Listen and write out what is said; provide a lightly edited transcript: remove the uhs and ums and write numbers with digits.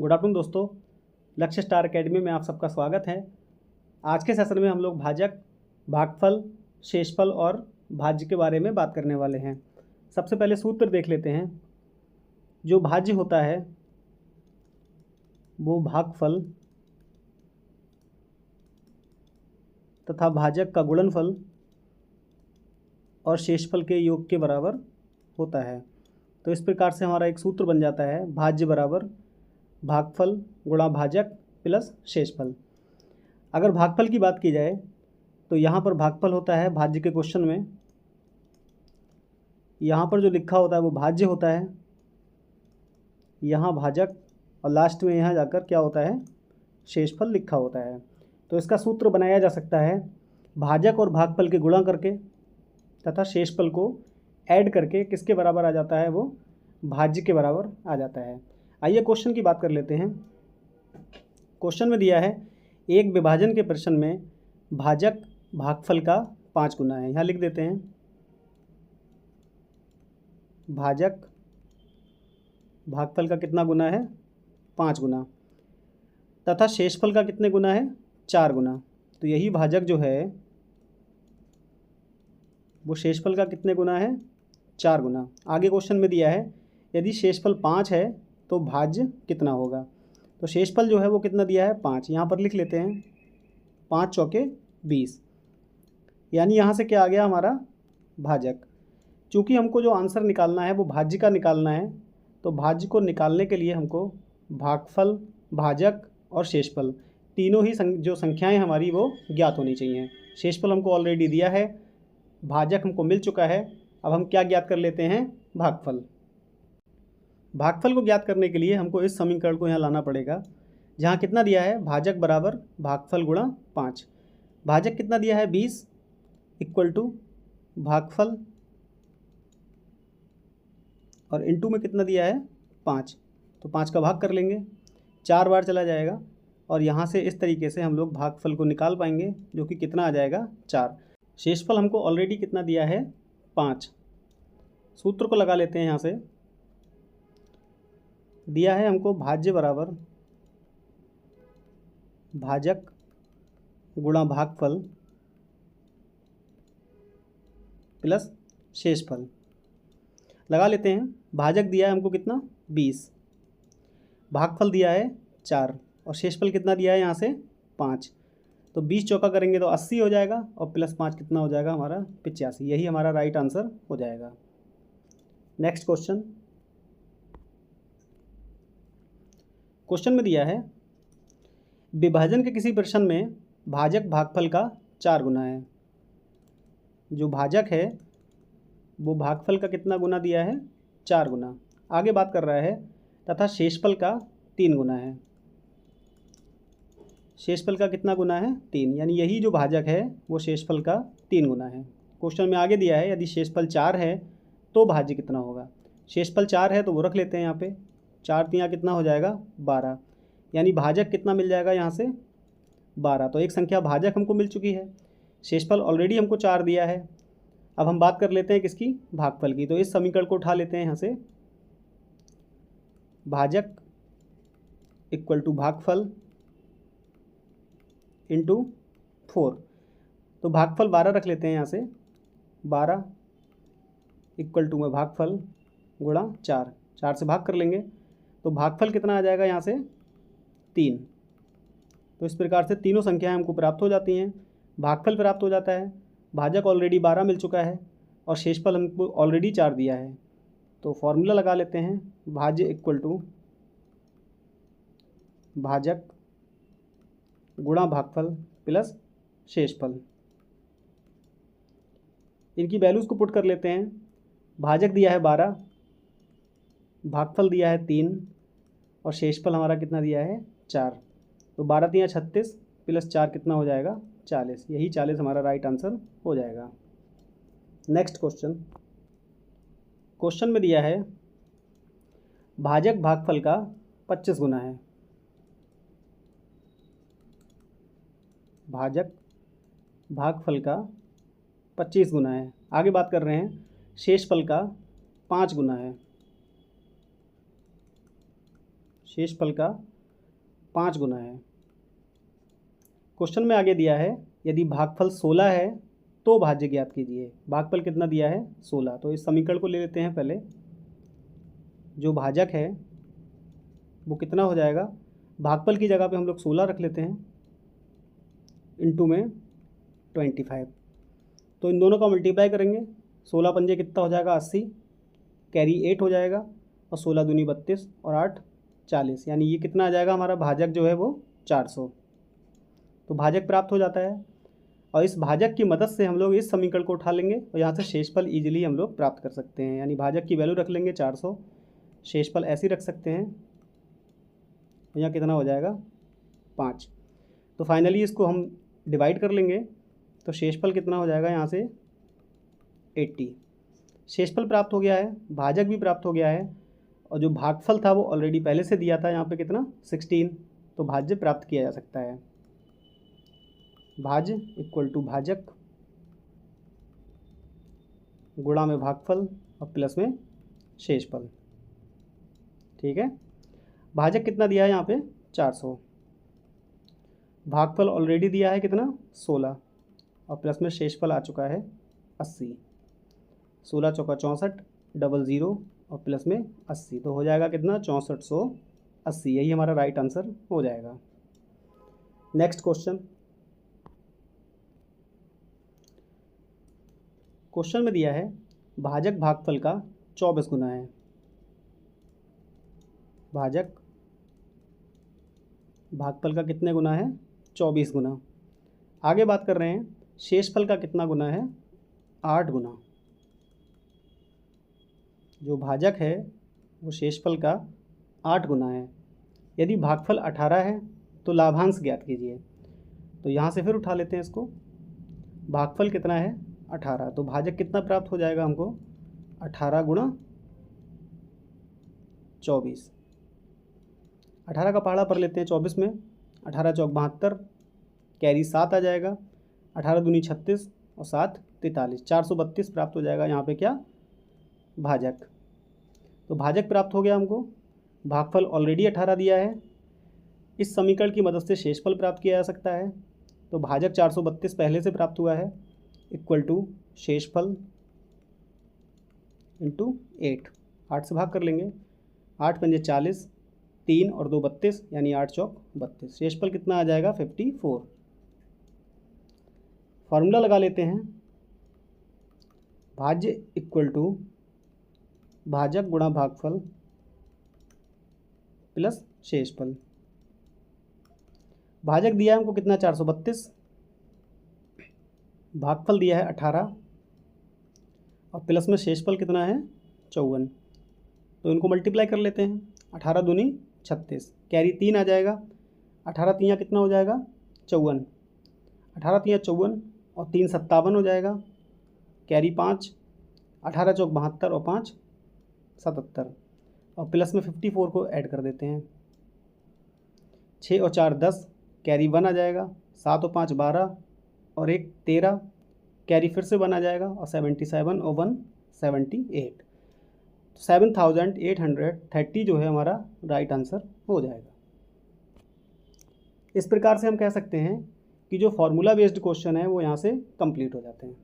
Good afternoon दोस्तों, लक्ष्य star academy में आप सबका स्वागत है। आज के सेशन में हम लोग भाजक, भागफल, शेषफल और भाज्य के बारे में बात करने वाले हैं। सबसे पहले सूत्र देख लेते हैं। जो भाज्य होता है वो भागफल तथा भाजक का गुणनफल और शेषफल के योग के बराबर होता है। तो इस प्रकार से हमारा एक सूत्र बन जाता है, भाज्य बराबर भागफल गुणा भाजक प्लस शेषफल। अगर भागफल की बात की जाए तो यहाँ पर भागफल होता है भाज्य के क्वेश्चन में, यहाँ पर जो लिखा होता है वो भाज्य होता है, यहाँ भाजक और लास्ट में यहाँ जाकर क्या होता है, शेषफल लिखा होता है। तो इसका सूत्र बनाया जा सकता है भाजक और भागफल के गुणा करके तथा शेषफल को ऐड करके किसके बराबर आ जाता है, वो भाज्य के बराबर आ जाता है। आइए क्वेश्चन की बात कर लेते हैं। क्वेश्चन में दिया है एक विभाजन के प्रश्न में भाजक भागफल का 5 गुना है। यहाँ लिख देते हैं भाजक भागफल का कितना गुना है, 5 गुना, तथा शेषफल का कितने गुना है, 4 गुना। तो यही भाजक जो है वो शेषफल का कितने गुना है, 4 गुना। आगे क्वेश्चन में दिया है यदि शेषफल 5 है तो भाज्य कितना होगा। तो शेषफल जो है वो कितना दिया है, 5। यहाँ पर लिख लेते हैं 5 चौके 20, यानी यहाँ से क्या आ गया हमारा भाजक। चूँकि हमको जो आंसर निकालना है वो भाज्य का निकालना है, तो भाज्य को निकालने के लिए हमको भागफल, भाजक और शेषफल तीनों ही जो संख्याएं हमारी वो ज्ञात होनी चाहिए। शेषफल हमको ऑलरेडी दिया है, भाजक हमको मिल चुका है। अब हम क्या ज्ञात कर लेते हैं, भागफल। भागफल को ज्ञात करने के लिए हमको इस समीकरण को यहाँ लाना पड़ेगा, जहाँ कितना दिया है, भाजक बराबर भागफल गुणा 5। भाजक कितना दिया है, 20 इक्वल टू भागफल और इनटू में कितना दिया है, 5। तो 5 का भाग कर लेंगे, 4 बार चला जाएगा और यहाँ से इस तरीके से हम लोग भागफल को निकाल पाएंगे, जो कि कितना आ जाएगा, 4। शेषफल हमको ऑलरेडी कितना दिया है, 5। सूत्र को लगा लेते हैं। यहाँ से दिया है हमको भाज्य बराबर भाजक गुणा भागफल प्लस शेषफल। लगा लेते हैं। भाजक दिया है हमको कितना, 20, भागफल दिया है 4 और शेषफल कितना दिया है यहाँ से, 5। तो 20 चौका करेंगे तो 80 हो जाएगा और प्लस 5 कितना हो जाएगा हमारा, 85। यही हमारा राइट आंसर हो जाएगा। Next question. क्वेश्चन में दिया है विभाजन के किसी प्रश्न में भाजक भागफल का 4 गुना है। जो भाजक है वो भागफल का कितना गुना दिया है, 4 गुना। आगे बात कर रहा है तथा शेषफल का 3 गुना है। शेषफल का कितना गुना है, 3, यानी यही जो भाजक है वो शेषफल का 3 गुना है। क्वेश्चन में आगे दिया है यदि शेषफल 4 है तो भाज्य कितना होगा। शेषफल 4 है तो वो रख लेते हैं यहाँ पे, 4 3 कितना हो जाएगा, 12, यानी भाजक कितना मिल जाएगा यहाँ से, 12। तो एक संख्या भाजक हमको मिल चुकी है, शेषफल ऑलरेडी हमको 4 दिया है। अब हम बात कर लेते हैं किसकी, भागफल की। तो इस समीकरण को उठा लेते हैं यहाँ से, भाजक इक्वल टू भागफल इंटू 4। तो भागफल 12 रख लेते हैं यहाँ से, 12 इक्वल टू में भागफल गुणा 4, 4 से भाग कर लेंगे तो भागफल कितना आ जाएगा यहाँ से, 3। तो इस प्रकार से तीनों संख्याएं हमको प्राप्त हो जाती हैं। भागफल प्राप्त हो जाता है, भाजक ऑलरेडी 12 मिल चुका है और शेषफल हमको ऑलरेडी 4 दिया है। तो फॉर्मूला लगा लेते हैं, भाज्य इक्वल टू भाजक गुणा भागफल प्लस शेषफल। इनकी वैल्यूज़ को पुट कर लेते हैं। भाजक दिया है 12, भागफल दिया है 3 और शेषफल हमारा कितना दिया है, 4। तो 12 3 36 प्लस 4 कितना हो जाएगा, 40। यही 40 हमारा राइट आंसर हो जाएगा। Next question. क्वेश्चन में दिया है भाजक भागफल का 25 गुना है। भाजक भागफल का 25 गुना है। आगे बात कर रहे हैं शेषफल का 5 गुना है। शेषफल का 5 गुना है। क्वेश्चन में आगे दिया है यदि भागफल 16 है तो भाज्य ज्ञात कीजिए। भागफल कितना दिया है 16, तो इस समीकरण को ले लेते हैं। पहले जो भाजक है वो कितना हो जाएगा, भागफल की जगह पे हम लोग 16 रख लेते हैं, इंटू में 25। तो इन दोनों का मल्टीप्लाई करेंगे, 16 पंजे कितना हो जाएगा 80, कैरी 8 हो जाएगा, और 16 दूनी 32 और 8 40, यानी ये कितना आ जाएगा हमारा भाजक जो है वो 400। तो भाजक प्राप्त हो जाता है, और इस भाजक की मदद से हम लोग इस समीकरण को उठा लेंगे और यहाँ से शेषफल ईजिली हम लोग प्राप्त कर सकते हैं। यानी भाजक की वैल्यू रख लेंगे 400, शेषफल ऐसे रख सकते हैं, यहाँ कितना हो जाएगा 5। तो फाइनली इसको हम डिवाइड कर लेंगे, तो शेषफल कितना हो जाएगा यहाँ से 80। शेषफल प्राप्त हो गया है, भाजक भी प्राप्त हो गया है, और जो भागफल था वो ऑलरेडी पहले से दिया था यहाँ पे कितना 16, तो भाज्य प्राप्त किया जा सकता है। भाज्य इक्वल टू भाजक गुणा में भागफल और प्लस में शेषफल। ठीक है, भाजक कितना दिया है यहाँ पे 400, भागफल ऑलरेडी दिया है कितना 16, और प्लस में शेषफल आ चुका है 80। 16 चौका 64, 00 और प्लस में 80, तो हो जाएगा कितना 6480। यही हमारा राइट आंसर हो जाएगा। नेक्स्ट क्वेश्चन में दिया है भाजक भागफल का 24 गुना है। भाजक भागफल का कितने गुना है 24 गुना। आगे बात कर रहे हैं शेषफल का कितना गुना है 8 गुना। जो भाजक है वो शेषफल का 8 गुना है। यदि भागफल 18 है तो लाभांश ज्ञात कीजिए। तो यहाँ से फिर उठा लेते हैं इसको, भागफल कितना है 18, तो भाजक कितना प्राप्त हो जाएगा हमको 18 गुणा 24। 18 का पहाड़ा पर लेते हैं 24 में, 18 चौक 72, कैरी 7 आ जाएगा, 18 दूनी 36 और 7 43, 432 प्राप्त हो जाएगा यहाँ पे क्या भाजक। तो भाजक प्राप्त हो गया हमको, भागफल ऑलरेडी 18 दिया है। इस समीकरण की मदद से शेषफल प्राप्त किया जा सकता है। तो भाजक 432 पहले से प्राप्त हुआ है, इक्वल टू शेषफल इंटू 8। 8 से भाग कर लेंगे, 8 पंजे 40, 3 और 2 32, यानी 8 चौक 32। शेषफल कितना आ जाएगा 54। फार्मूला लगा लेते हैं, भाज्य इक्वल टू भाजक गुणा भागफल प्लस शेषफल। भाजक दिया है हमको कितना 432, भागफल दिया है 18 और प्लस में शेषफल कितना है 54। तो इनको मल्टीप्लाई कर लेते हैं, 18 दूनी 36, कैरी 3 आ जाएगा, 18 तियाँ कितना हो जाएगा 54, 18 तियाँ 54 और 3 57 हो जाएगा, कैरी 5, 18 चौक 72 और 5 77, और प्लस में 54 को ऐड कर देते हैं, 6 और 4 10, कैरी 1 आ जाएगा, 7 और 5 12 और 1 13, कैरी फिर से 1 आ जाएगा, और 77 और 1 78, 7830 जो है हमारा राइट आंसर हो जाएगा। इस प्रकार से हम कह सकते हैं कि जो फॉर्मूला बेस्ड क्वेश्चन है वो यहाँ से कंप्लीट हो जाते हैं।